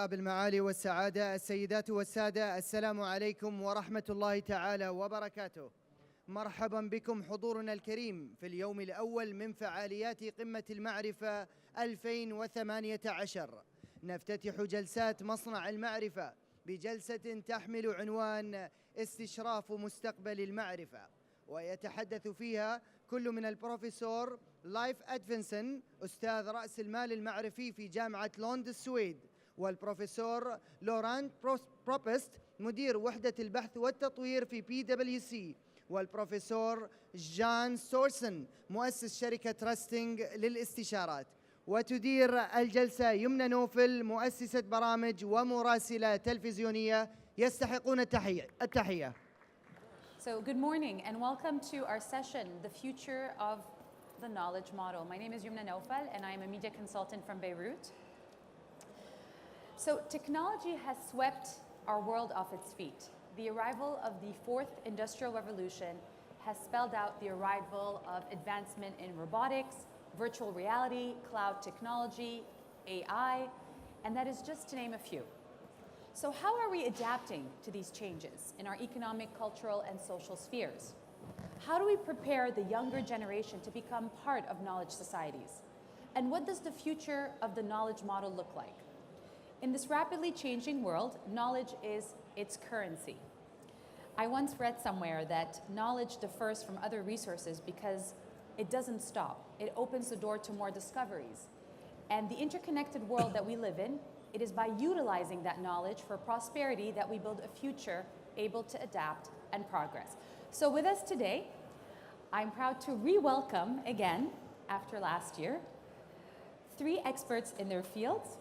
أصحاب المعالي والسعادة، السيدات والسادة، السلام عليكم ورحمة الله تعالى وبركاته. مرحبا بكم حضورنا الكريم في اليوم الأول من فعاليات قمة المعرفة 2018. نفتتح جلسات مصنع المعرفة بجلسة تحمل عنوان استشراف مستقبل المعرفة، ويتحدث فيها كل من البروفيسور لايف أدفنسون أستاذ رأس المال المعرفي في جامعة لوند السويد، والبروفيسور لورانت بروبست مدير وحدة البحث والتطوير في PwC، والبروفيسور جان ستورسون مؤسس شركة تراستنج للاستشارات. وتدير الجلسة يمنى نوفل مؤسسة برامج ومراسلة تلفزيونية. يستحقون التحية. So good morning and welcome to our session, The Future of the Knowledge Model. My name is Yumna Naufal and I am a media consultant from Beirut. So technology has swept our world off its feet. The arrival of the fourth industrial revolution has spelled out the arrival of advancement in robotics, virtual reality, cloud technology, AI, and that is just to name a few. So how are we adapting to these changes in our economic, cultural, and social spheres? How do we prepare the younger generation to become part of knowledge societies? And what does the future of the knowledge model look like? In this rapidly changing world, knowledge is its currency. I once read somewhere that knowledge differs from other resources because it doesn't stop. It opens the door to more discoveries. And the interconnected world that we live in, it is by utilizing that knowledge for prosperity that we build a future able to adapt and progress. So with us today, I'm proud to re-welcome again, after last year, 3 experts in their fields.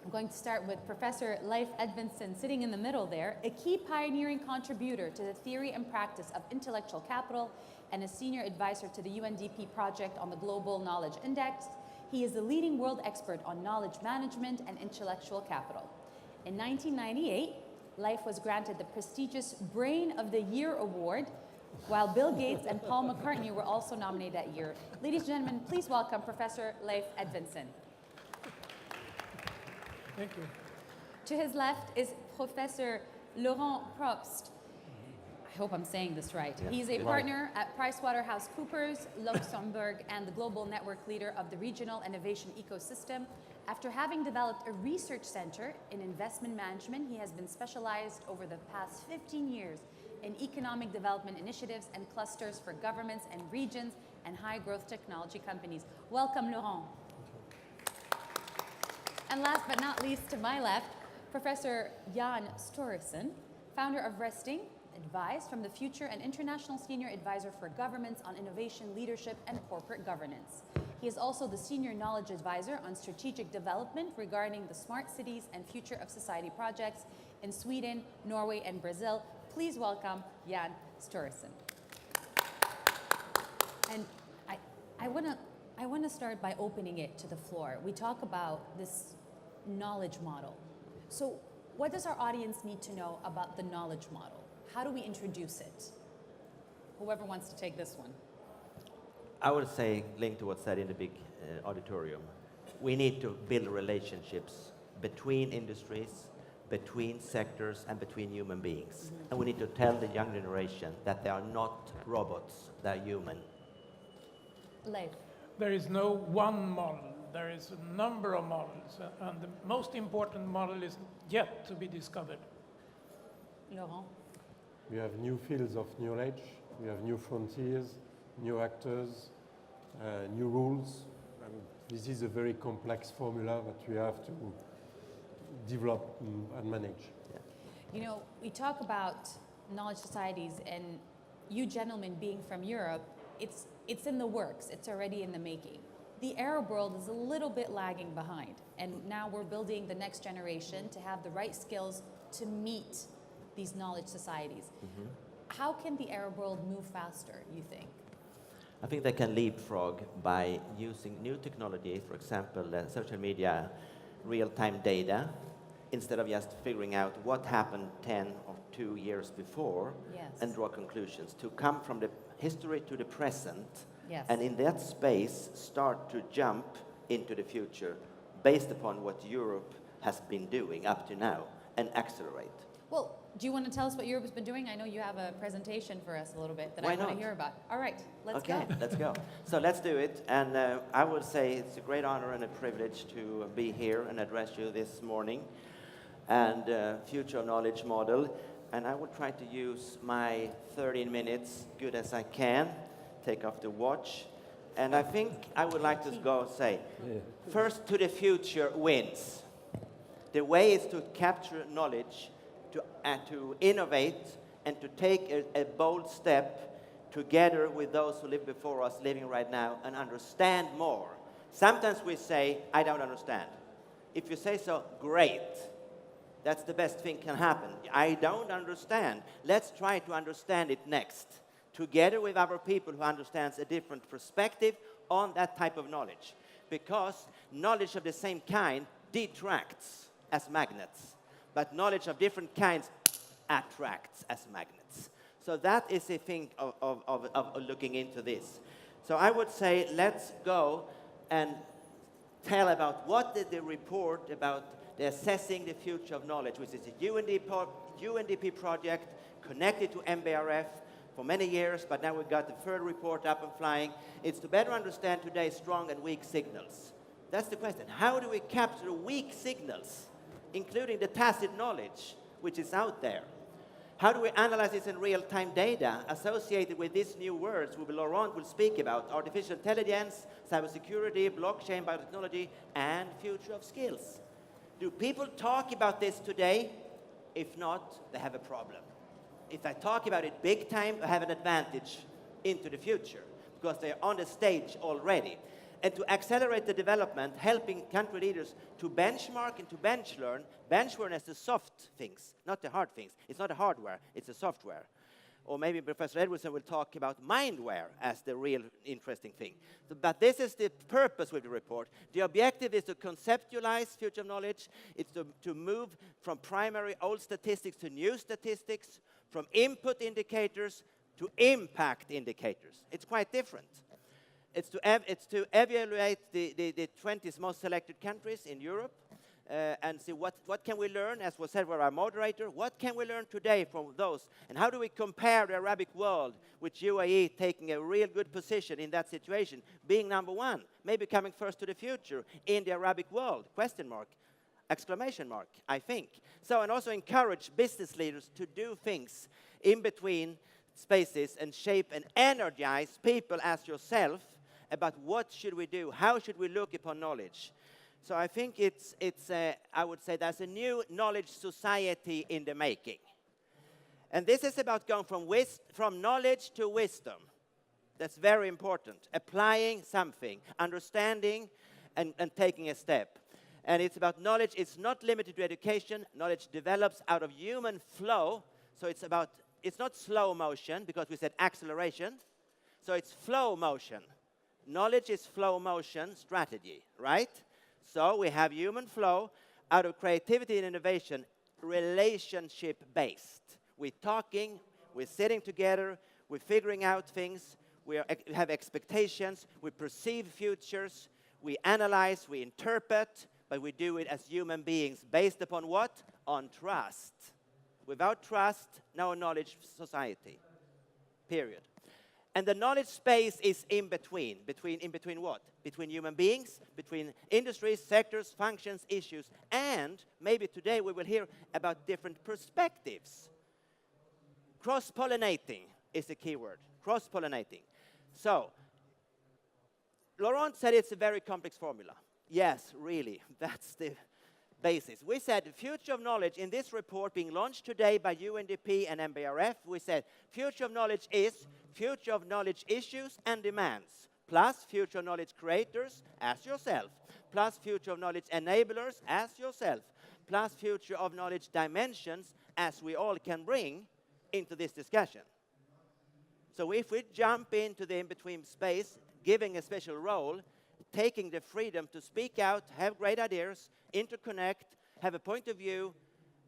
I'm going to start with Professor Leif Edvinsson, sitting in the middle there, a key pioneering contributor to the theory and practice of intellectual capital and a senior advisor to the UNDP project on the Global Knowledge Index. He is the leading world expert on knowledge management and intellectual capital. In 1998, Leif was granted the prestigious Brain of the Year award, while Bill Gates and Paul McCartney were also nominated that year. Ladies and gentlemen, please welcome Professor Leif Edvinsson. Thank you. To his left is Professor Laurent Probst. I hope I'm saying this right. Yeah. He's a partner at PricewaterhouseCoopers, Luxembourg, and the global network leader of the regional innovation ecosystem. After having developed a research center in investment management, he has been specialized over the past 15 years in economic development initiatives and clusters for governments and regions and high-growth technology companies. Welcome, Laurent. And last but not least, to my left, Professor Jan Stewartson, founder of Resting Advice from the Future and International Senior Advisor for Governments on Innovation, Leadership, and Corporate Governance. He is also the Senior Knowledge Advisor on Strategic Development regarding the Smart Cities and Future of Society projects in Sweden, Norway, and Brazil. Please welcome Jan Stewartson. And I want to start by opening it to the floor. We talk about this knowledge model. So what does our audience need to know about the knowledge model? How do we introduce it? Whoever wants to take this one. I would say, linked to what's said in the big auditorium, we need to build relationships between industries, between sectors, and between human beings. Mm-hmm. And we need to tell the young generation that they are not robots, they're human. Leif. There is no one model. There is a number of models, and the most important model is yet to be discovered. Laurent. We have new fields of knowledge, we have new frontiers, new actors, new rules. And this is a very complex formula that we have to develop and manage. Yeah. You know, we talk about knowledge societies, and you gentlemen being from Europe, it's in the works, it's already in the making. The Arab world is a little bit lagging behind, and now we're building the next generation to have the right skills to meet these knowledge societies. Mm-hmm. How can the Arab world move faster, you think? I think they can leapfrog by using new technology, for example, social media, real-time data, instead of just figuring out what happened 10 or 2 years before. Yes. And draw conclusions, to come from the history to the present. Yes. And in that space, start to jump into the future based upon what Europe has been doing up to now and accelerate. Well, do you want to tell us what Europe has been doing? I know you have a presentation for us a little bit that Why I want not? to hear about. All right, let's Okay, go. let's go. So let's do it. And I would say it's a great honor and a privilege to be here and address you this morning. And future knowledge model. And I will try to use my 13 minutes good as I can. Take off the watch. And I think I would like to go say, first to the future wins. The way is to capture knowledge, to innovate, and to take a bold step together with those who live before us, living right now, and understand more. Sometimes we say, I don't understand. If you say so, great. That's the best thing can happen. I don't understand. Let's try to understand it next, together with other people who understands a different perspective on that type of knowledge. Because knowledge of the same kind detracts as magnets, but knowledge of different kinds attracts as magnets. So that is a thing of looking into this. So I would say let's go and tell about what did the report about the Assessing the Future of Knowledge, which is a UNDP project connected to MBRF for many years, but now we've got the third report up and flying. It's to better understand today's strong and weak signals. That's the question. How do we capture weak signals, including the tacit knowledge which is out there? How do we analyze this in real-time data associated with these new words Laurent will speak about: artificial intelligence, cybersecurity, blockchain, biotechnology, and future of skills? Do people talk about this today? If not, they have a problem. If I talk about it big time, I have an advantage into the future because they're on the stage already. And to accelerate the development, helping country leaders to benchmark and to bench learn as the soft things, not the hard things. It's not a hardware, it's a software. Or maybe Professor Edwardson will talk about mindware as the real interesting thing. But this is the purpose with the report. The objective is to conceptualize future knowledge. It's to move from primary old statistics to new statistics, from input indicators to impact indicators. It's quite different. It's to evaluate the 20 most selected countries in Europe and see what can we learn, as was said by our moderator, what can we learn today from those, and how do we compare the Arabic world with UAE taking a real good position in that situation, being number one, maybe coming first to the future in the Arabic world, question mark, exclamation mark, I think. So, and also encourage business leaders to do things in between spaces and shape and energize people as yourself about what should we do, how should we look upon knowledge. So I think I would say there's a new knowledge society in the making. And this is about going from knowledge to wisdom. That's very important. Applying something, understanding, and taking a step. And it's about knowledge. It's not limited to education. Knowledge develops out of human flow. So it's not slow motion, because we said acceleration. So it's flow motion. Knowledge is flow motion strategy, right? So we have human flow out of creativity and innovation, relationship-based. We're talking, we're sitting together, we're figuring out things, we have expectations, we perceive futures, we analyze, we interpret, but we do it as human beings based upon what? On trust. Without trust, no knowledge society, period. And the knowledge space is in between. In between what? Between human beings, between industries, sectors, functions, issues, and maybe today we will hear about different perspectives. Cross-pollinating is the key word. Cross-pollinating. So, Laurent said it's a very complex formula. Yes, really, that's the basis. We said the future of knowledge in this report being launched today by UNDP and MBRF, we said future of knowledge is future of knowledge issues and demands, plus future of knowledge creators as yourself, plus future of knowledge enablers as yourself, plus future of knowledge dimensions as we all can bring into this discussion. So if we jump into the in-between space, giving a special role, taking the freedom to speak out, have great ideas, interconnect, have a point of view,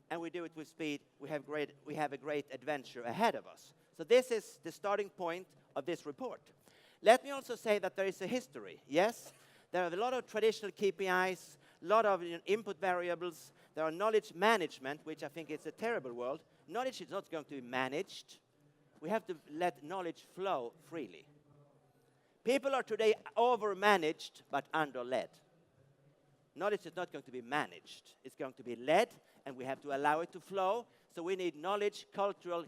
and we do it with speed, we have a great adventure ahead of us. So this is the starting point of this report. Let me also say that there is a history. Yes, there are a lot of traditional KPIs, lot of input variables. There are knowledge management, which I think is a terrible world. Knowledge is not going to be managed. We have to let knowledge flow freely. People are today over-managed, but under-led. Knowledge is not going to be managed. It's going to be led, and we have to allow it to flow. So we need knowledge cultivation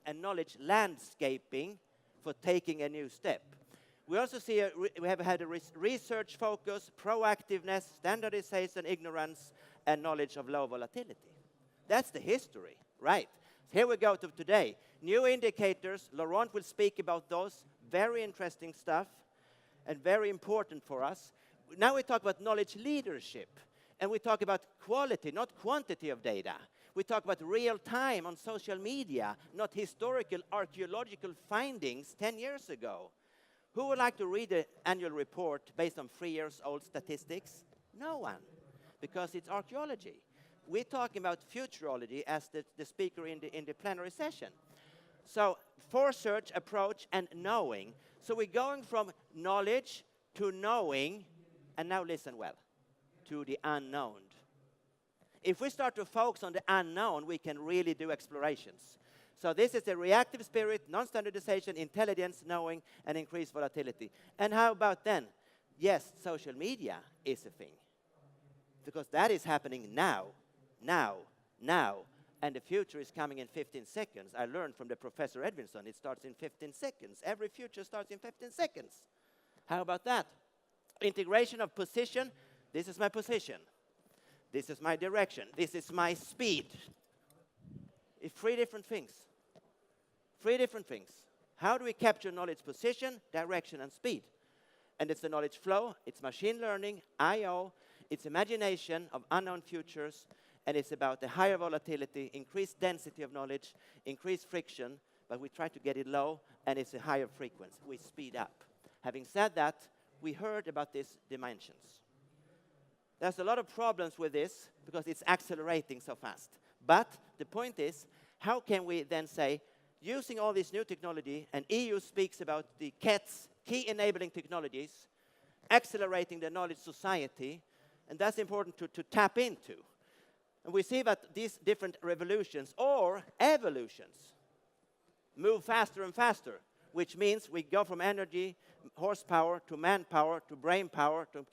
and knowledge landscaping for taking a new step. We also see we have had a research focus, proactiveness, standardization, ignorance, and knowledge of low volatility. That's the history, right? Here we go to today. New indicators. Laurent will speak about those. Very interesting stuff and very important for us. Now we talk about knowledge leadership. And we talk about quality, not quantity of data. We talk about real time on social media, not historical archaeological findings 10 years ago. Who would like to read the annual report based on 3 years old statistics? No one, because it's archaeology. We're talking about futurology as the speaker in the plenary session. So foresearch, approach, and knowing. So we're going from knowledge to knowing, and now listen well, to the unknown. If we start to focus on the unknown, we can really do explorations. So this is the reactive spirit, non-standardization, intelligence, knowing, and increased volatility. And how about then? Yes, social media is a thing. Because that is happening now. And the future is coming in 15 seconds. I learned from the Professor Edvinson, it starts in 15 seconds. Every future starts in 15 seconds. How about that? Integration of position. This is my position. This is my direction. This is my speed. It's 3 different things. 3 different things. How do we capture knowledge position, direction, and speed? And it's the knowledge flow, it's machine learning, I/O, it's imagination of unknown futures, and it's about the higher volatility, increased density of knowledge, increased friction, but we try to get it low, and it's a higher frequency. We speed up. Having said that, we heard about these dimensions. There's a lot of problems with this because it's accelerating so fast. But the point is, how can we then say, using all this new technology, and EU speaks about the KETS, key enabling technologies, accelerating the knowledge society, and that's important to tap into. And we see that these different revolutions or evolutions move faster and faster, which means we go from energy, horsepower, to manpower, to brain power, to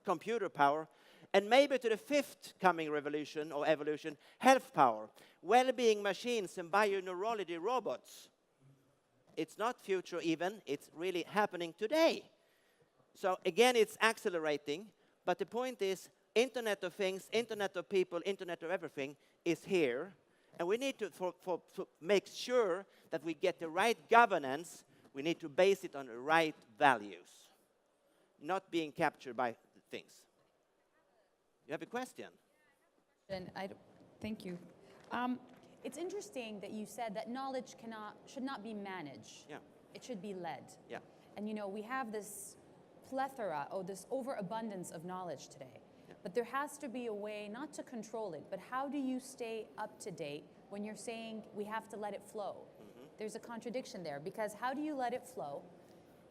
computer power, and maybe to the 5th coming revolution or evolution, health power, well-being machines and bioneurology robots. It's not future even, it's really happening today. So again, it's accelerating, but the point is, Internet of Things, Internet of People, Internet of Everything is here, and we need to make sure that we get the right governance. We need to base it on the right values, not being captured by things. You have a question? Thank you. It's interesting that you said that knowledge should not be managed. Yeah. It should be led. Yeah. And you know, we have this plethora, this overabundance of knowledge today. Yeah. But there has to be a way not to control it, but how do you stay up to date when you're saying we have to let it flow? Mm-hmm. There's a contradiction there, because how do you let it flow,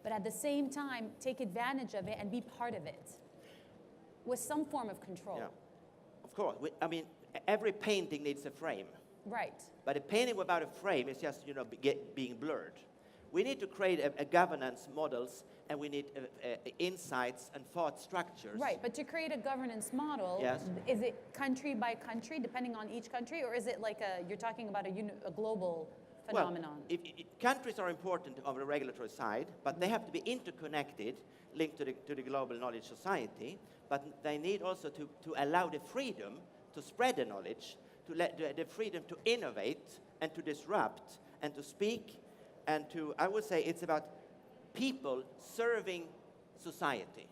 but at the same time take advantage of it and be part of it with some form of control? Yeah. Of course. I mean, every painting needs a frame. Right. But a painting without a frame is just, being blurred. We need to create a governance models, and we need insights and thought structures. Right, but to create a governance model, yes. Is it country by country, depending on each country, or is it like you're talking about a global phenomenon? Well, countries are important on the regulatory side, but they have to be interconnected, linked to the global knowledge society, but they need also to allow the freedom to spread the knowledge, to let the freedom to innovate and to disrupt and to speak, and I would say it's about people serving society.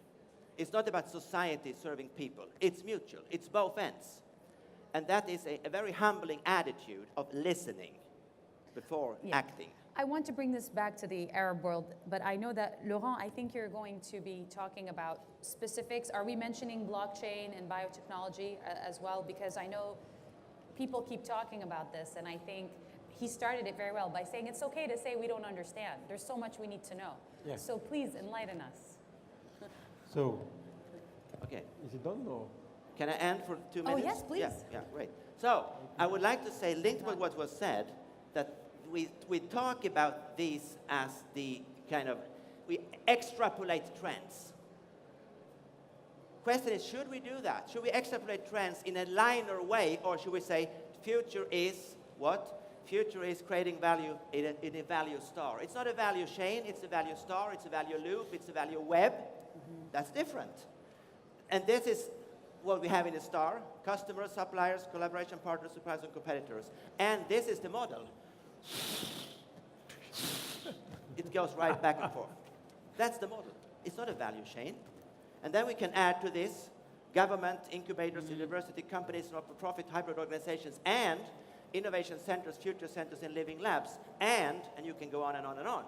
It's not about society serving people. It's mutual. It's both ends. And that is a very humbling attitude of listening before acting. I want to bring this back to the Arab world, but I know that, Laurent, I think you're going to be talking about specifics. Are we mentioning blockchain and biotechnology as well? Because I know people keep talking about this, and I think he started it very well by saying it's okay to say we don't understand. There's so much we need to know. Yes. So please enlighten us. So Okay. Is it done or? Can I end for 2 Oh, minutes? yes, please. Yeah, great. So I would like to say, linked with what was said, that we talk about these as the kind of, we extrapolate trends. Question is, should we do that? Should we extrapolate trends in a linear way, or should we say future is what? Future is creating value in a value star. It's not a value chain, it's a value star, it's a value loop, it's a value web. That's different. And this is what we have in a star: customers, suppliers, collaboration partners, suppliers, and competitors. And this is the model. It goes right back and forth. That's the model. It's not a value chain. And then we can add to this government, incubators, university companies, not-for-profit, hybrid organizations, and innovation centers, future centers, and living labs, and you can go on and on and on.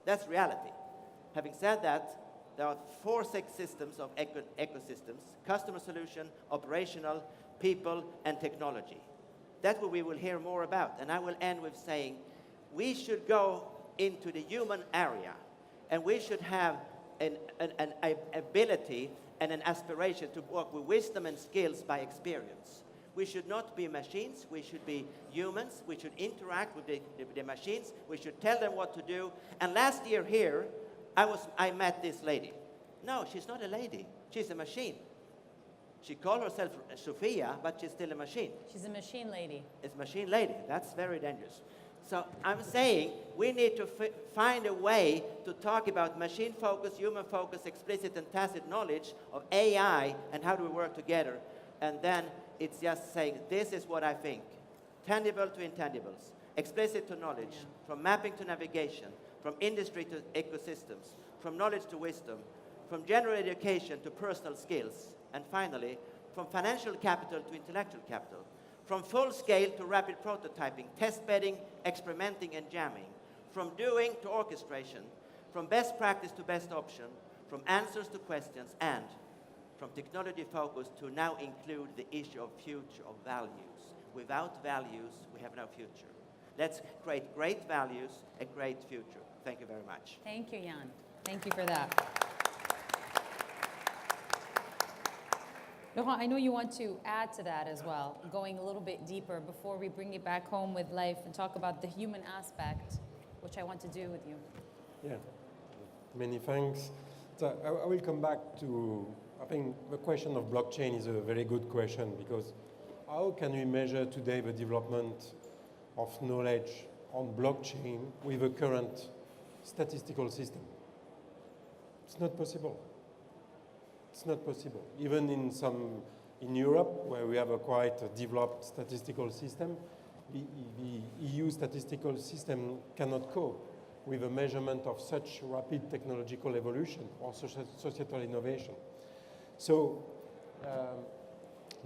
That's reality. Having said that, there are 4 systems of ecosystems: customer solution, operational, people, and technology. That's what we will hear more about. And I will end with saying we should go into the human area, and we should have an ability and an aspiration to work with wisdom and skills by experience. We should not be machines, we should be humans, we should interact with the machines, we should tell them what to do. And last year here, I met this lady. No, she's not a lady, she's a machine. She called herself Sophia, but she's still a machine. She's a machine lady. It's machine lady, that's very dangerous. So I'm saying we need to find a way to talk about machine focus, human focus, explicit and tacit knowledge of AI, and how do we work together. And then it's just saying, this is what I think. Tangible to intangibles, explicit to knowledge, from mapping to navigation, from industry to ecosystems, from knowledge to wisdom, from general education to personal skills, and finally, from financial capital to intellectual capital, from full scale to rapid prototyping, test bedding, experimenting, and jamming, from doing to orchestration, from best practice to best option, from answers to questions, and from technology focus to now include the issue of future of values. Without values, we have no future. Let's create great values, a great future. Thank you very much. Thank you, Jan. Thank you for that. Laurent, I know you want to add to that as well, going a little bit deeper before we bring it back home with life and talk about the human aspect, which I want to do with you. Yeah, many thanks. So I will come back to, I think the question of blockchain is a very good question, because how can we measure today the development of knowledge on blockchain with a current statistical system? It's not possible. It's not possible. Even in Europe, where we have a quite developed statistical system, the EU statistical system cannot cope with a measurement of such rapid technological evolution or societal innovation. So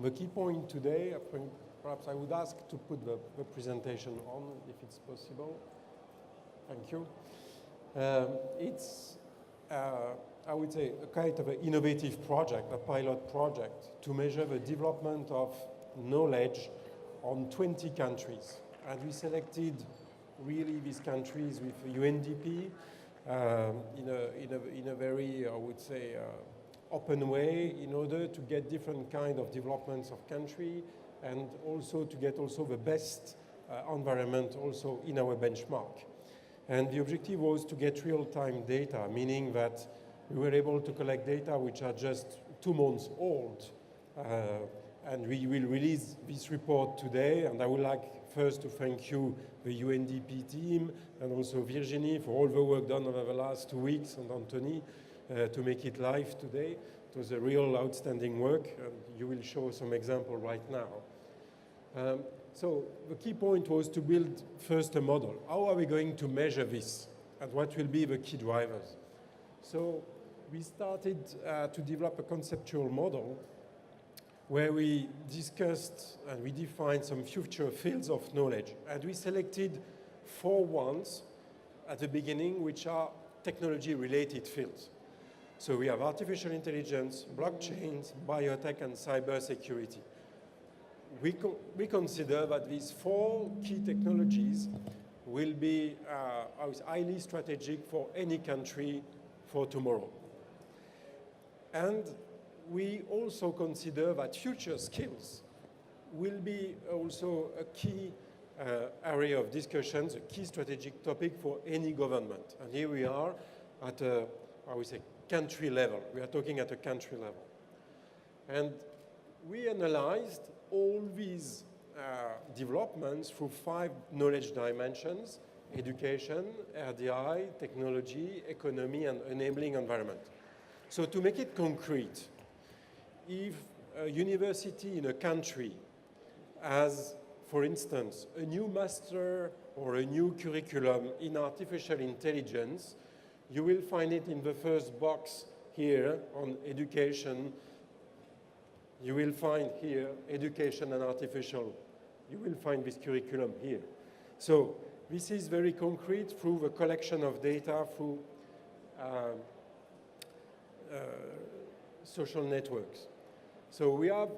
the key point today, I think perhaps I would ask to put the presentation on, if it's possible. Thank you. It's I would say, a kind of an innovative project, a pilot project, to measure the development of knowledge on 20 countries. And we selected really these countries with UNDP in a very, I would say, open way, in order to get different kind of developments of country, and also to get also the best environment also in our benchmark. And the objective was to get real-time data, meaning that we were able to collect data which are just 2 months old. And we will release this report today. And I would like first to thank you, the UNDP team, and also Virginie for all the work done over the last 2 weeks, and Anthony to make it live today. It was a real outstanding work, and you will show some example right now. So the key point was to build first a model. How are we going to measure this? And what will be the key drivers? So we started to develop a conceptual model where we discussed and we defined some future fields of knowledge. And we selected 4 ones at the beginning, which are technology-related fields. So we have artificial intelligence, blockchains, biotech, and cybersecurity. We consider that these 4 key technologies will be highly strategic for any country for tomorrow. And we also consider that future skills will be also a key area of discussions, a key strategic topic for any government. And here we are at a, I would say, country level. We are talking at a country level. And we analyzed all these developments through 5 knowledge dimensions: education, RDI, technology, economy, and enabling environment. So to make it concrete, if a university in a country has, for instance, a new master or a new curriculum in artificial intelligence, you will find it in the first box here on education. You will find here education and artificial. You will find this curriculum here. So this is very concrete through the collection of data through social networks. So we are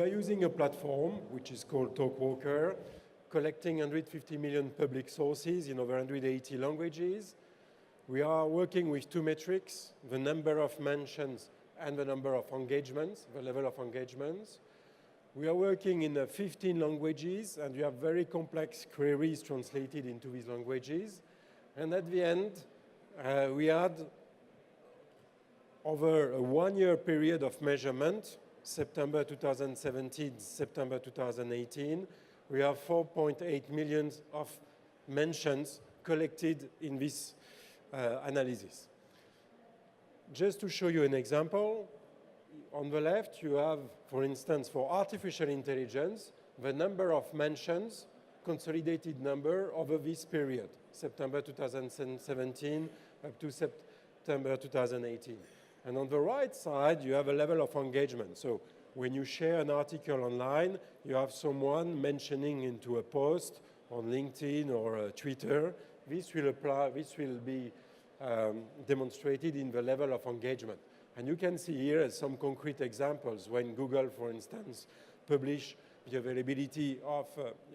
using a platform which is called TalkWalker, collecting 150 million public sources in over 180 languages. We are working with 2 metrics: the number of mentions and the number of engagements, the level of engagements. We are working in 15 languages, and we have very complex queries translated into these languages. And at the end, we had, over a 1-year period of measurement, September 2017, September 2018, we have 4.8 million of mentions collected in this analysis. Just to show you an example, on the left you have, for instance, for artificial intelligence, the number of mentions, consolidated number over this period, September 2017 up to September 2018. And on the right side, you have a level of engagement. So when you share an article online, you have someone mentioning into a post on LinkedIn or Twitter. This will be demonstrated in the level of engagement. And you can see here some concrete examples when Google, for instance, publish the availability of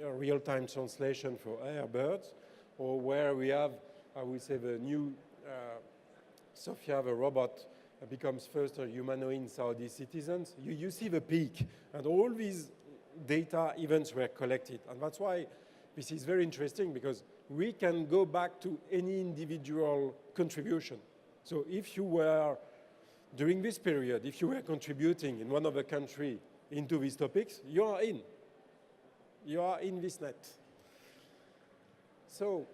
real-time translation for airbirds, or where we have, I would say, the new Sophia, the robot, becomes first a humanoid Saudi citizens. You see the peak, and all these data events were collected. And that's why this is very interesting, because we can go back to any individual contribution. So if you were, during this period, if you were contributing in one of the countries into these topics, you are in. You are in this net. So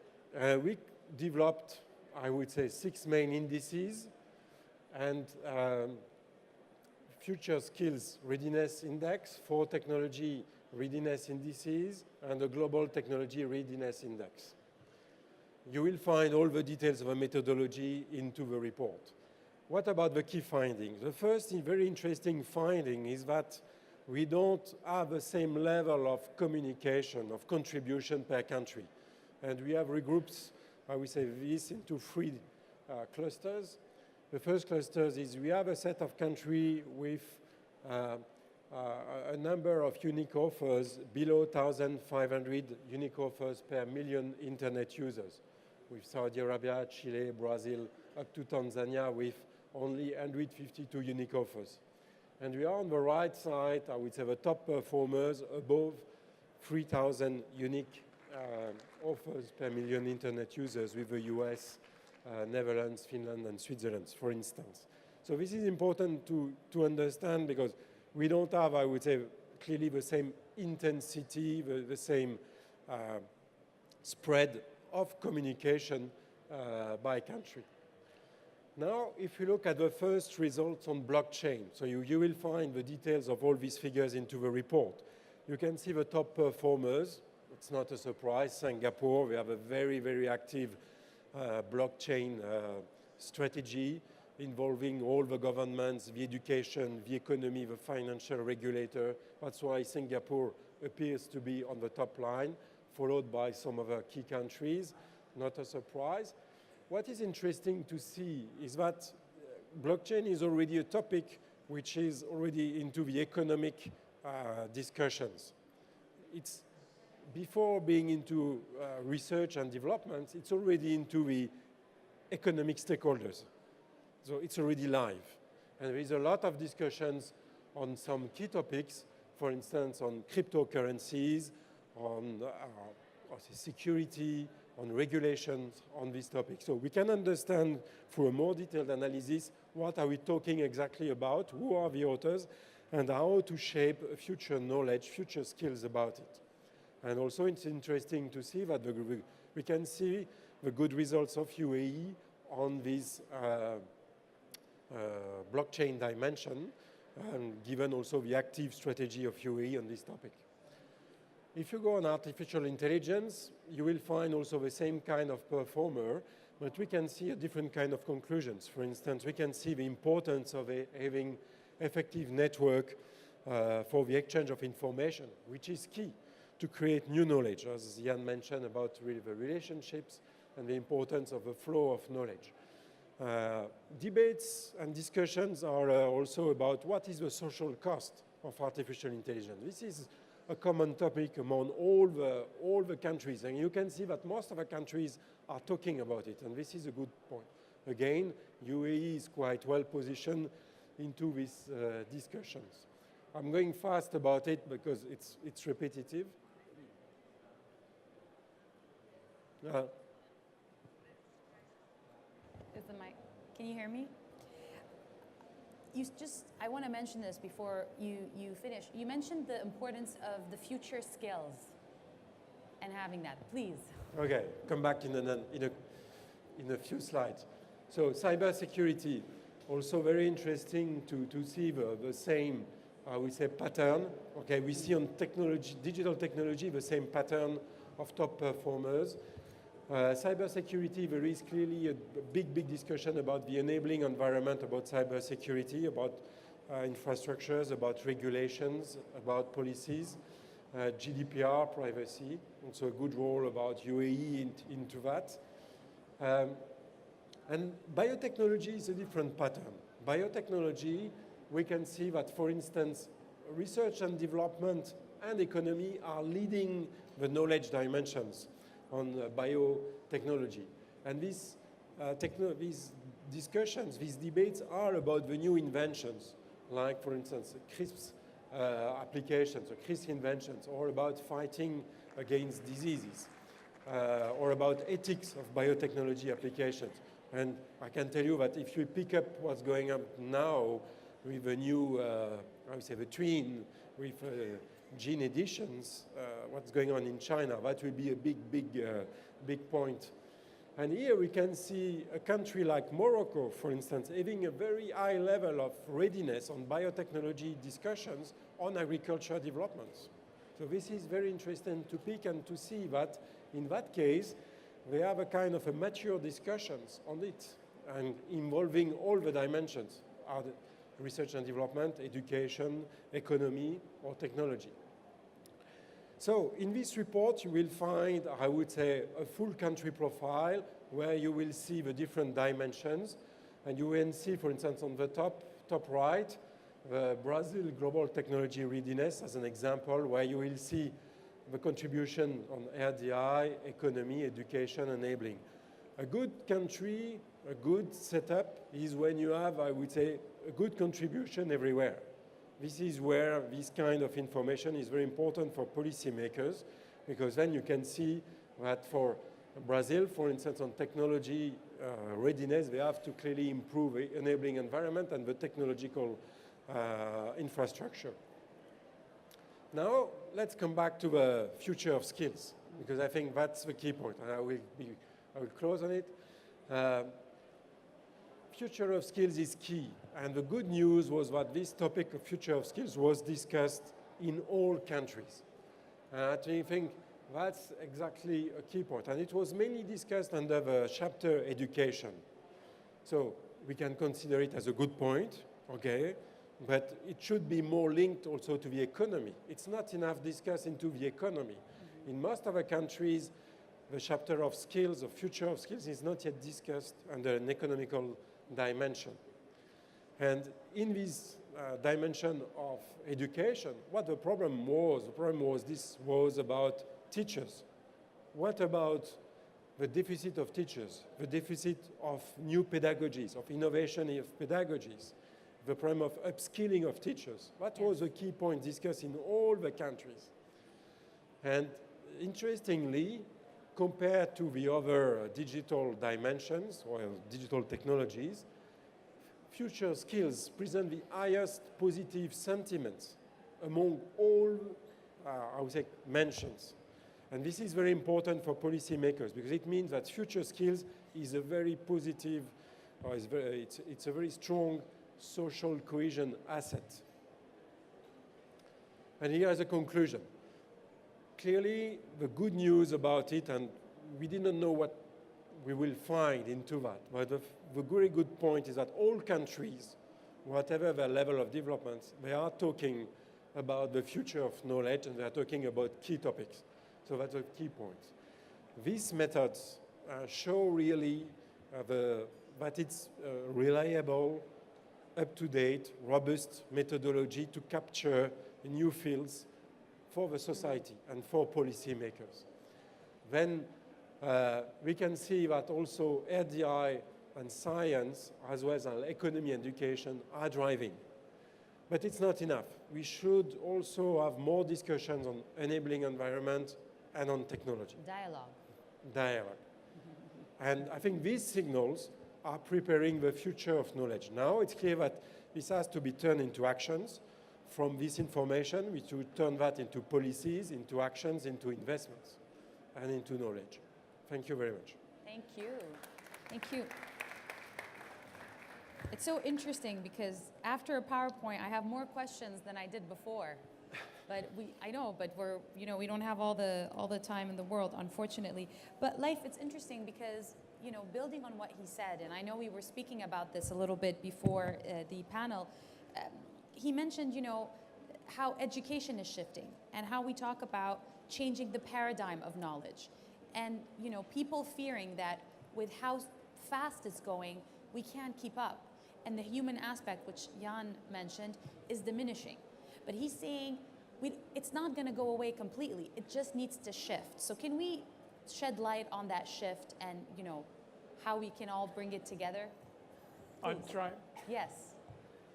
we developed, I would say, 6 main indices, and future skills readiness index, 4 technology readiness indices, and a global technology readiness index. You will find all the details of a methodology into the report. What about the key findings? The first very interesting finding is that we don't have the same level of communication, of contribution per country. And we have regrouped, I would say, this into 3 clusters. The first cluster is we have a set of countries with a number of unique offers below 1,500 unique offers per million internet users, with Saudi Arabia, Chile, Brazil, up to Tanzania with only 152 unique offers. And we are on the right side, I would say, the top performers above 3,000 unique offers per million internet users with the US, Netherlands, Finland, and Switzerland, for instance. So this is important to understand, because we don't have, I would say, clearly the same intensity, the same spread of communication by country. Now, if you look at the first results on blockchain, so you will find the details of all these figures into the report. You can see the top performers. It's not a surprise. Singapore, we have a very, very active blockchain strategy involving all the governments, the education, the economy, the financial regulator. That's why Singapore appears to be on the top line, followed by some other key countries. Not a surprise. What is interesting to see is that blockchain is already a topic which is already into the economic discussions. It's before being into research and development, it's already into the economic stakeholders. So it's already live. And there is a lot of discussions on some key topics, for instance, on cryptocurrencies, on security, on regulations on this topic. So we can understand through a more detailed analysis what are we talking exactly about, who are the authors, and how to shape future knowledge, future skills about it. And also it's interesting to see that we can see the good results of UAE on this blockchain dimension, and given also the active strategy of UAE on this topic. If you go on artificial intelligence, you will find also the same kind of performer, but we can see a different kind of conclusions. For instance, we can see the importance of having effective network for the exchange of information, which is key to create new knowledge, as Jan mentioned about really the relationships and the importance of the flow of knowledge. Debates and discussions are also about what is the social cost of artificial intelligence. This is a common topic among all the countries, and you can see that most of the countries are talking about it, and this is a good point. Again, UAE is quite well positioned into these discussions. I'm going fast about it because it's repetitive. Is the mic, can you hear me? I want to mention this before you finish. You mentioned the importance of the future skills and having that, please. Okay, come back in a few slides. So cybersecurity, also very interesting to see the same, we say, pattern. Okay, we see on technology, digital technology, the same pattern of top performers. Cybersecurity, there is clearly a big discussion about the enabling environment, about cybersecurity, about infrastructures, about regulations, about policies, GDPR, privacy, and so a good role about UAE into that. And biotechnology is a different pattern. Biotechnology, we can see that, for instance, research and development and economy are leading the knowledge dimensions on biotechnology. And these discussions, these debates are about the new inventions, like, for instance, CRISPR applications or CRISPR inventions, or about fighting against diseases, or about ethics of biotechnology applications. And I can tell you that if you pick up what's going on now with the new, I would say, the twin with gene editions, what's going on in China, that will be a big point. And here we can see a country like Morocco, for instance, having a very high level of readiness on biotechnology discussions on agriculture developments. So this is very interesting to pick and to see that in that case, they have a kind of a mature discussions on it and involving all the dimensions, research and development, education, economy, or technology. So in this report, you will find, I would say, a full country profile where you will see the different dimensions. And you will see, for instance, on the top right, the Brazil Global Technology Readiness as an example, where you will see the contribution on RDI, economy, education, enabling. A good country, a good setup is when you have, I would say, a good contribution everywhere. This is where this kind of information is very important for policymakers, because then you can see that for Brazil, for instance, on technology readiness, they have to clearly improve the enabling environment and the technological infrastructure. Now, let's come back to the future of skills, because I think that's the key point, and I will close on it. Future of skills is key, and the good news was that this topic of future of skills was discussed in all countries. And I think that's exactly a key point, and it was mainly discussed under the chapter education. So we can consider it as a good point, okay, but it should be more linked also to the economy. It's not enough discussed into the economy. In most other countries, the chapter of skills, of future of skills, is not yet discussed under an economical dimension. And in this dimension of education, what the problem was, this was about teachers. What about the deficit of teachers, the deficit of new pedagogies, of innovation of pedagogies, the problem of upskilling of teachers. That was a key point discussed in all the countries. And interestingly, compared to the other digital dimensions or digital technologies, future skills present the highest positive sentiments among all, I would say, mentions. And this is very important for policymakers because it means that future skills is a very positive, or it's a very strong social cohesion asset. And here is a conclusion. Clearly, the good news about it, and we didn't know what we will find into that, but the very good point is that all countries, whatever their level of development, they are talking about the future of knowledge and they are talking about key topics. So that's a key point. These methods show really that it's reliable, up-to-date, robust methodology to capture new fields for the society and for policymakers. Then we can see that also RDI and science, as well as economy and education, are driving. But it's not enough. We should also have more discussions on enabling environment and on technology. Dialogue. And I think these signals are preparing the future of knowledge. Now it's clear that this has to be turned into actions. From this information, we should turn that into policies, into actions, into investments, and into knowledge. Thank you very much. Thank you. Thank you. It's so interesting because after a PowerPoint, I have more questions than I did before. But I know, but we don't have all the time in the world, unfortunately. But Leif, it's interesting because, building on what he said, and I know we were speaking about this a little bit before the panel, he mentioned, how education is shifting and how we talk about changing the paradigm of knowledge. And, people fearing that with how fast it's going, we can't keep up. And the human aspect, which Jan mentioned, is diminishing. But he's saying it's not going to go away completely. It just needs to shift. So can we shed light on that shift and, how we can all bring it together? I'll try. Yes.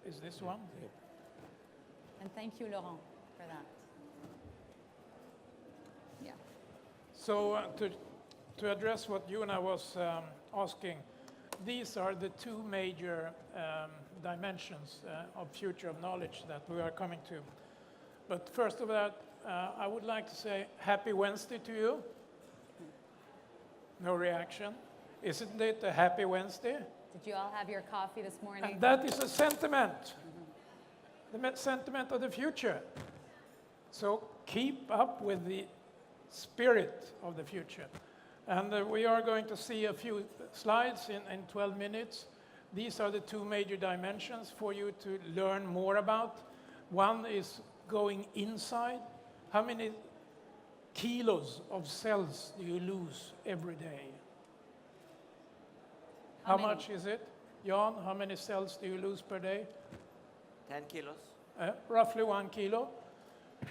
Is this one? And thank you, Laurent, for that. Yeah. So to address what you and I was asking, these are the two major dimensions of future of knowledge that we are coming to. But first of all, I would like to say happy Wednesday to you. No reaction. Isn't it a happy Wednesday? Did you all have your coffee this morning? And that is a sentiment. The sentiment of the future. So keep up with the spirit of the future. And we are going to see a few slides in 12 minutes. These are the two major dimensions for you to learn more about. One is going inside. How many kilos of cells do you lose every day? How much is it? Jan, how many cells do you lose per day? 10 kilos. Roughly 1 kilo.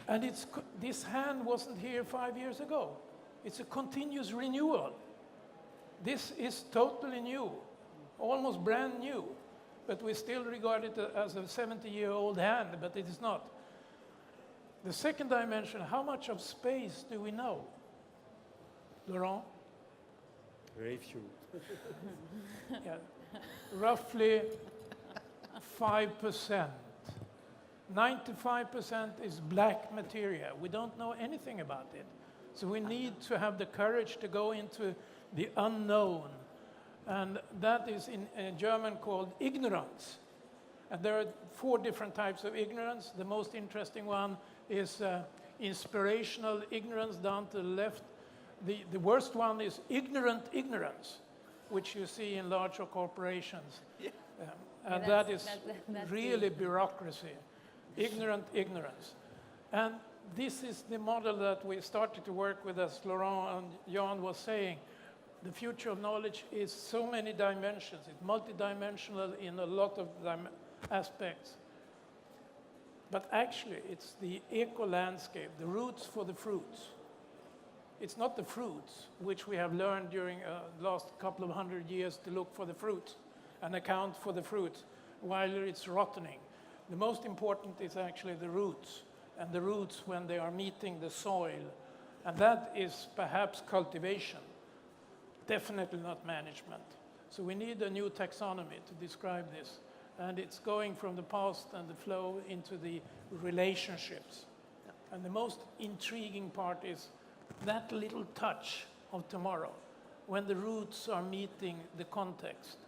And this hand wasn't here 5 years ago. It's a continuous renewal. This is totally new, almost brand new. But we still regard it as a 70-year-old hand, but it is not. The second dimension, how much of space do we know? Laurent? Very few. Yeah. Roughly 5%. 95% is black materia. We don't know anything about it. So we need to have the courage to go into the unknown. And that is in German called ignorance. And there are 4 different types of ignorance. The most interesting one is inspirational ignorance down to the left. The worst one is ignorant ignorance, which you see in larger corporations. Yeah. And that is really bureaucracy. Ignorant ignorance. And this is the model that we started to work with, as Laurent and Jan was saying. The future of knowledge is so many dimensions. It's multidimensional in a lot of aspects. But actually, it's the eco-landscape, the roots for the fruits. It's not the fruits, which we have learned during the last couple of 100 years to look for the fruits and account for the fruits. while it's rotting. The most important is actually the roots, and the roots when they are meeting the soil. And that is perhaps cultivation, definitely not management. So we need a new taxonomy to describe this. And it's going from the past and the flow into the relationships. And the most intriguing part is that little touch of tomorrow, when the roots are meeting the context.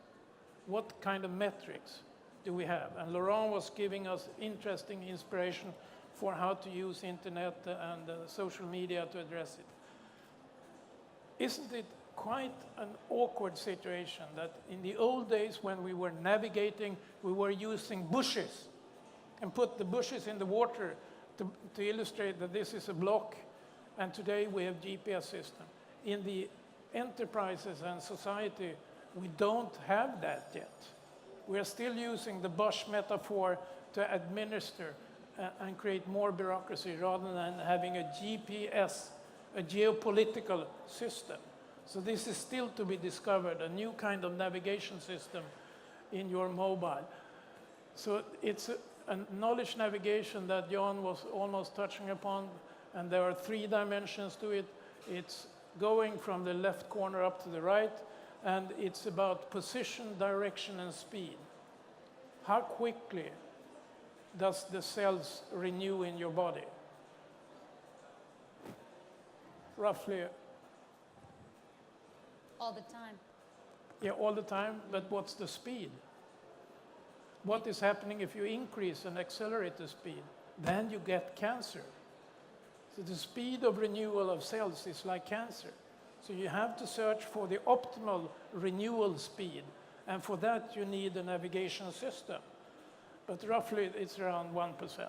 What kind of metrics do we have? And Laurent was giving us interesting inspiration for how to use internet and social media to address it. Isn't it quite an awkward situation that in the old days when we were navigating, we were using bushes and put the bushes in the water to illustrate that this is a block, and today we have GPS system. In the enterprises and society, we don't have that yet. We are still using the bush metaphor to administer and create more bureaucracy rather than having a GPS, a geopolitical system. So this is still to be discovered, a new kind of navigation system in your mobile. So it's a knowledge navigation that Jan was almost touching upon, and there are 3 dimensions to it. It's going from the left corner up to the right, and it's about position, direction, and speed. How quickly does the cells renew in your body? Roughly. All the time. Yeah, all the time, but what's the speed? What is happening if you increase and accelerate the speed? Then you get cancer. So the speed of renewal of cells is like cancer. So you have to search for the optimal renewal speed, and for that you need a navigation system. But roughly it's around 1%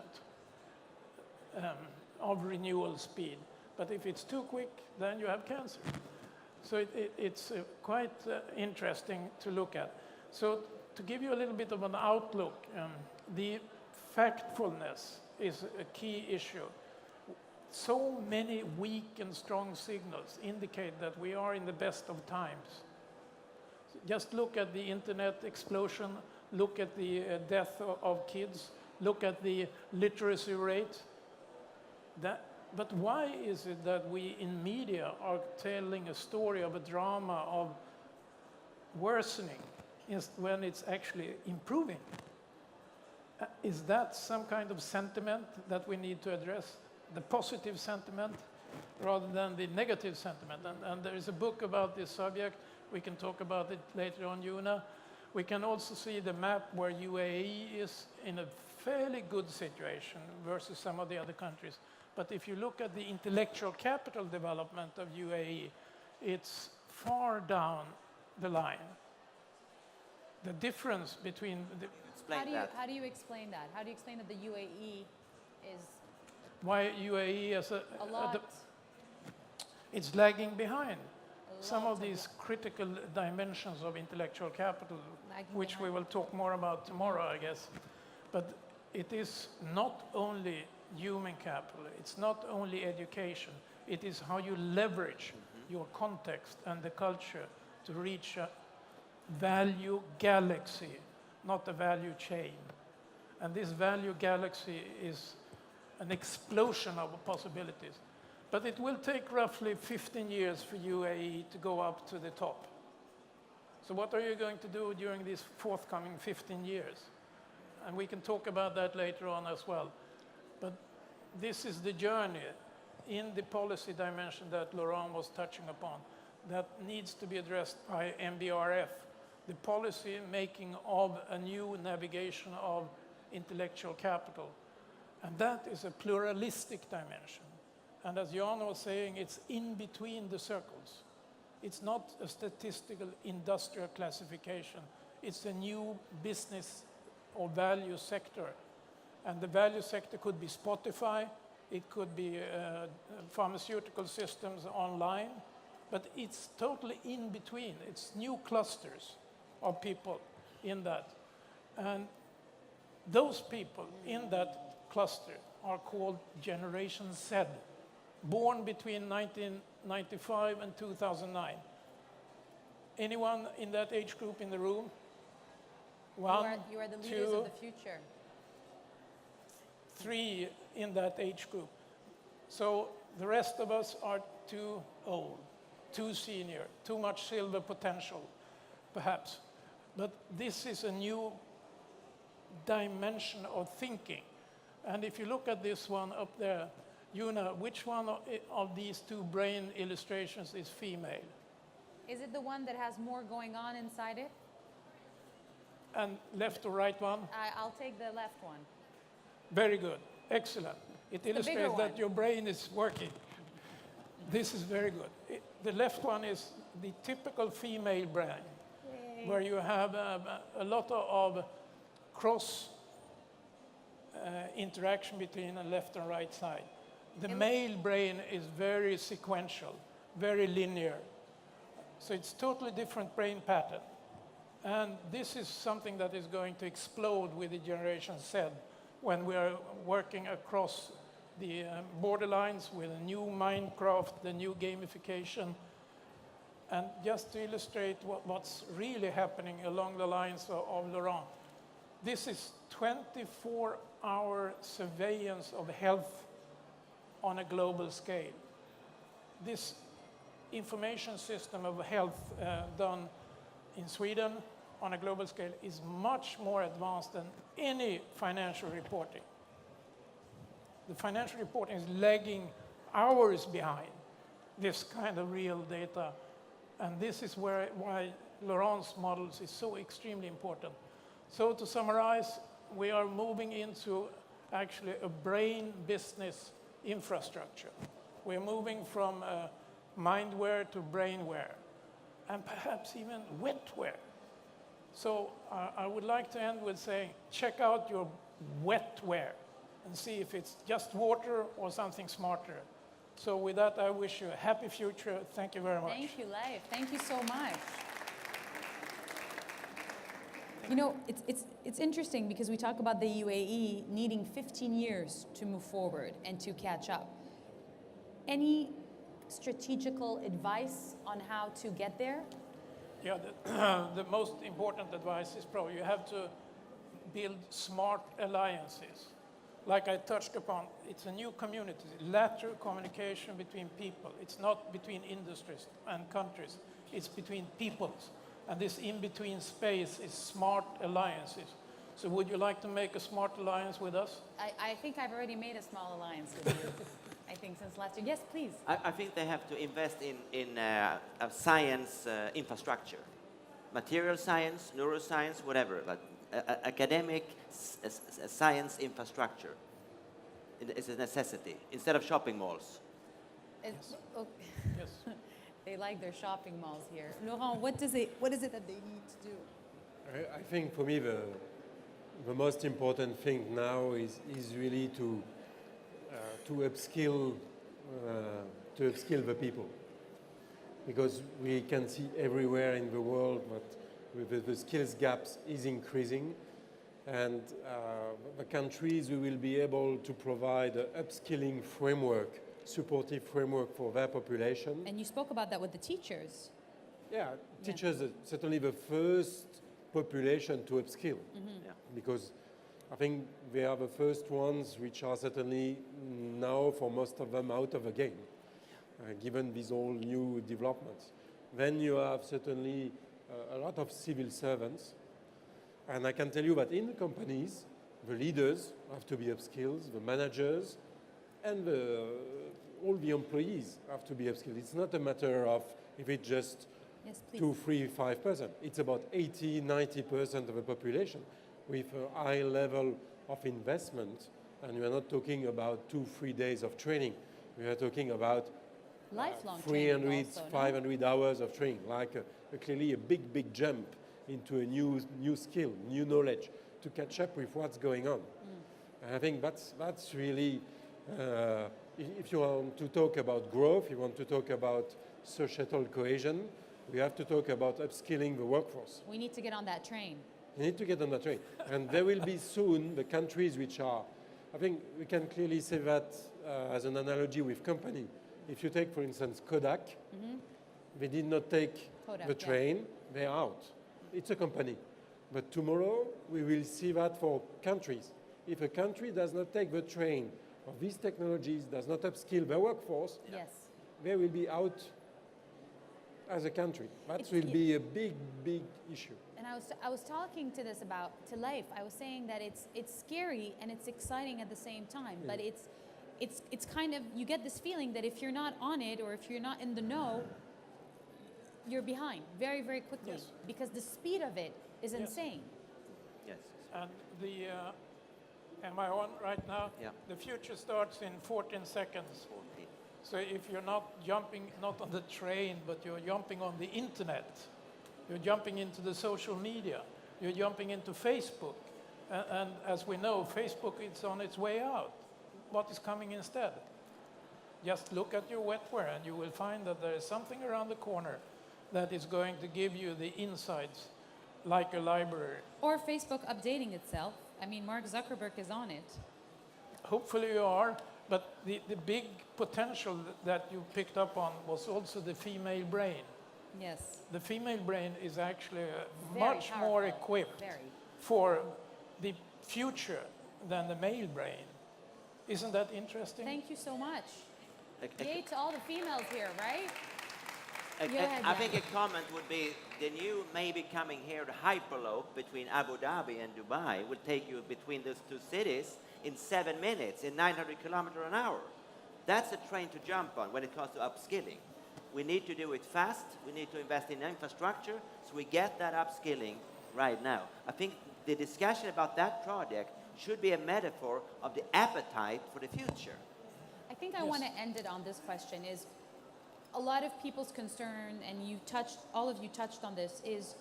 of renewal speed. But if it's too quick, then you have cancer. So it's quite interesting to look at. So to give you a little bit of an outlook, the factfulness is a key issue. So many weak and strong signals indicate that we are in the best of times. Just look at the internet explosion, look at the death of kids, look at the literacy rate. But why is it that we in media are telling a story of a drama of worsening when it's actually improving? Is that some kind of sentiment that we need to address? The positive sentiment rather than the negative sentiment. And there is a book about this subject. We can talk about it later on, Yuna. We can also see the map where UAE is in a fairly good situation versus some of the other countries. But if you look at the intellectual capital development of UAE, it's far down the line. The difference between the... How do you explain that? How do you explain that the UAE is... Why UAE as a lot... it's lagging behind some of these critical dimensions of intellectual capital, which we will talk more about tomorrow, I guess. But it is not only human capital, it's not only education, it is how you leverage your context and the culture to reach a value galaxy, not a value chain. And this value galaxy is an explosion of possibilities. But it will take roughly 15 years for UAE to go up to the top. So what are you going to do during these forthcoming 15 years? And we can talk about that later on as well. But this is the journey in the policy dimension that Laurent was touching upon that needs to be addressed by MBRF, the policy making of a new navigation of intellectual capital. And that is a pluralistic dimension. And as Jan was saying, it's in between the circles. It's not a statistical industrial classification. It's a new business or value sector. And the value sector could be Spotify, it could be pharmaceutical systems online, but it's totally in between. It's new clusters of people in that. And those people in that cluster are called Generation Z, born between 1995 and 2009. Anyone in that age group in the room? 1, You are the leaders 2, of the future. 3 in that age group. So the rest of us are too old, too senior, too much silver potential, perhaps. But this is a new dimension of thinking. And if you look at this one up there, Yuna, which one of these two brain illustrations is female? Is it the one that has more going on inside it? And left or right one? I'll take the left one. Very good. Excellent. It illustrates that your brain is working. This is very good. The left one is the typical female brain, where you have a lot of cross interaction between the left and right side. The male brain is very sequential, very linear. So it's totally different brain pattern. And this is something that is going to explode with the Generation Z when we are working across the borderlines with a new Minecraft, the new gamification. And just to illustrate what's really happening along the lines of Laurent, this is 24-hour surveillance of health on a global scale. This information system of health done in Sweden on a global scale is much more advanced than any financial reporting. The financial reporting is lagging hours behind this kind of real data. And this is why Laurent's models is so extremely important. So to summarize, we are moving into actually a brain business infrastructure. We're moving from mindware to brainware, and perhaps even wetware. So I would like to end with saying, check out your wetware and see if it's just water or something smarter. So with that, I wish you a happy future. Thank you very much. Thank you, Leif. Thank you so much. You know, it's interesting because we talk about the UAE needing 15 years to move forward and to catch up. Any strategical advice on how to get there? Yeah, the most important advice is probably you have to build smart alliances. Like I touched upon, it's a new community, lateral communication between people. It's not between industries and countries, it's between peoples. And this in-between space is smart alliances. So would you like to make a smart alliance with us? I think I've already made a small alliance with you. I think since last year. Yes, please. I think they have to invest in a science infrastructure, material science, neuroscience, whatever, but academic science infrastructure is a necessity instead of shopping malls. It's, okay. Yes. They like their shopping malls here. Laurent, what is it that they need to do? I think for me the most important thing now is really to upskill the people, because we can see everywhere in the world that the skills gaps is increasing, and the countries who will be able to provide an upskilling framework, supportive framework for their population. And you spoke about that with the teachers. Yeah, teachers are certainly the first population to upskill, because I think they are the first ones which are certainly now, for most of them, out of the game, given these all new developments. Then you have certainly a lot of civil servants, and I can tell you that in the companies, the leaders have to be upskilled, the managers, and all the employees have to be upskilled. It's not a matter of if it's just 2, 3, 5%. It's about 80, 90% of the population with a high level of investment. And we are not talking about 2, 3 days of training. We are talking about lifelong 300, training also, 500 hours of training, like clearly a big jump into a new skill, new knowledge to catch up with what's going on. And I think that's really, if you want to talk about growth, you want to talk about societal cohesion, we have to talk about upskilling the workforce. We need to get on that train. You need to get on that train. And there will be soon the countries which are, I think we can clearly say that as an analogy with company. If you take, for instance, Kodak, they did not take Kodak, the train, they're out. It's a company. But tomorrow, we will see that for countries. If a country does not take the train of these technologies, does not upskill their workforce, Yes. they will be out as a country. That will be a big, big issue. And I was talking to this about to life. I was saying that it's scary and it's exciting at the same time. But it's kind of, you get this feeling that if you're not on it or if you're not in the know, you're behind very, very quickly. Yes. Because the speed of it is insane. Yes. And the, am I on right now? Yeah. The future starts in 14 seconds. 14. So if you're not jumping, not on the train, but you're jumping on the internet, you're jumping into the social media, you're jumping into Facebook. And as we know, Facebook is on its way out. What is coming instead? Just look at your wetware and you will find that there is something around the corner that is going to give you the insights like a library. Or Facebook updating itself. I mean, Mark Zuckerberg is on it. Hopefully you are, but the big potential that you picked up on was also the female brain. Yes. The female brain is actually Very much more powerful. equipped Very. for the future than the male brain. Isn't that interesting? Thank you so much. A- Yay to all the females here, right? a- Yeah, I think yeah. a comment would be the new maybe coming here, the hyperloop between Abu Dhabi and Dubai will take you between those two cities in 7 minutes, in 900 kilometers an hour. That's a train to jump on when it comes to upskilling. We need to do it fast. We need to invest in infrastructure so we get that upskilling right now. I think the discussion about that project should be a metaphor of the appetite for the future. I think I want to end it on this question is a lot of people's concern, and all of you touched on this, is,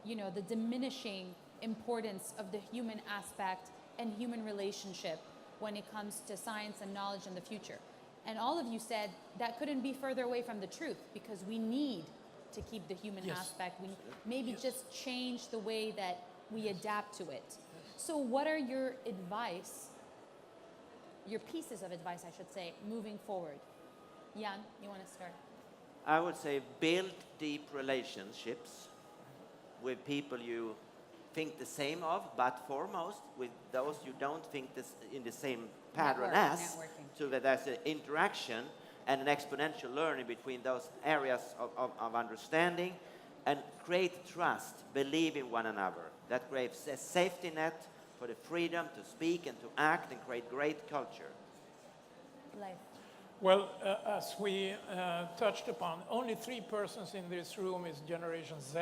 the diminishing importance of the human aspect and human relationship when it comes to science and knowledge in the future. And all of you said that couldn't be further away from the truth because we need to keep the human aspect. We maybe just change the way that we adapt to it. So what are your advice, your pieces of advice, I should say, moving forward? Jan, you want to start? I would say build deep relationships with people you think the same of, but foremost with those you don't think in the same pattern as, Networking. so that there's an interaction and an exponential learning between those areas of understanding, and create trust, believe in one another. That creates a safety net for the freedom to speak and to act and create great culture. Life. Well, as we touched upon, only 3 persons in this room is Generation Z.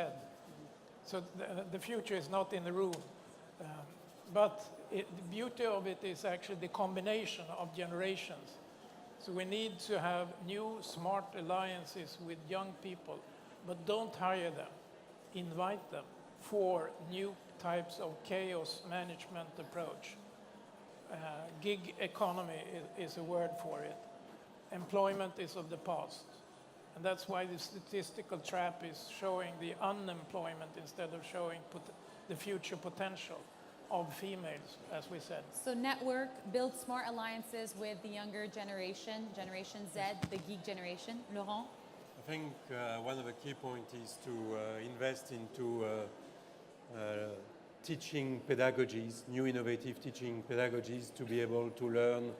So the future is not in the room. But the beauty of it is actually the combination of generations. So we need to have new smart alliances with young people, but don't hire them. Invite them for new types of chaos management approach. Gig economy is a word for it. Employment is of the past. And that's why the statistical trap is showing the unemployment instead of showing the future potential of females, as we said. So network, build smart alliances with the younger generation, Generation Z, the geek generation. Laurent? I think one of the key points is to invest into teaching pedagogies, new innovative teaching pedagogies to be able to learn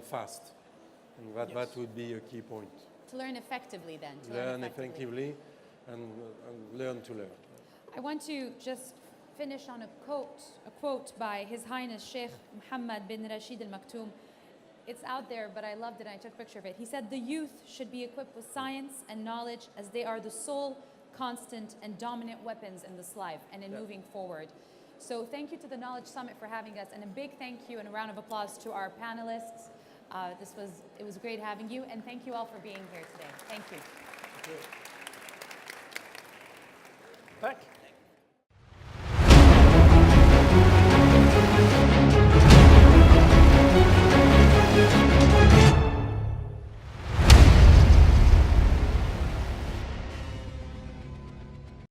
fast. And that would be a key point. To learn effectively then. To Learn effectively and learn to learn. I want to just finish on a quote by His Highness Sheikh Mohammed bin Rashid Al Maktoum. It's out there, but I loved it and I took a picture of it. He said, "The youth should be equipped with science and knowledge as they are the sole, constant, and dominant weapons in this life and in moving forward." So thank you to the Knowledge Summit for having us, and a big thank you and a round of applause to our panelists. It was great having you, and thank you all for being here today. Thank you. Thank you.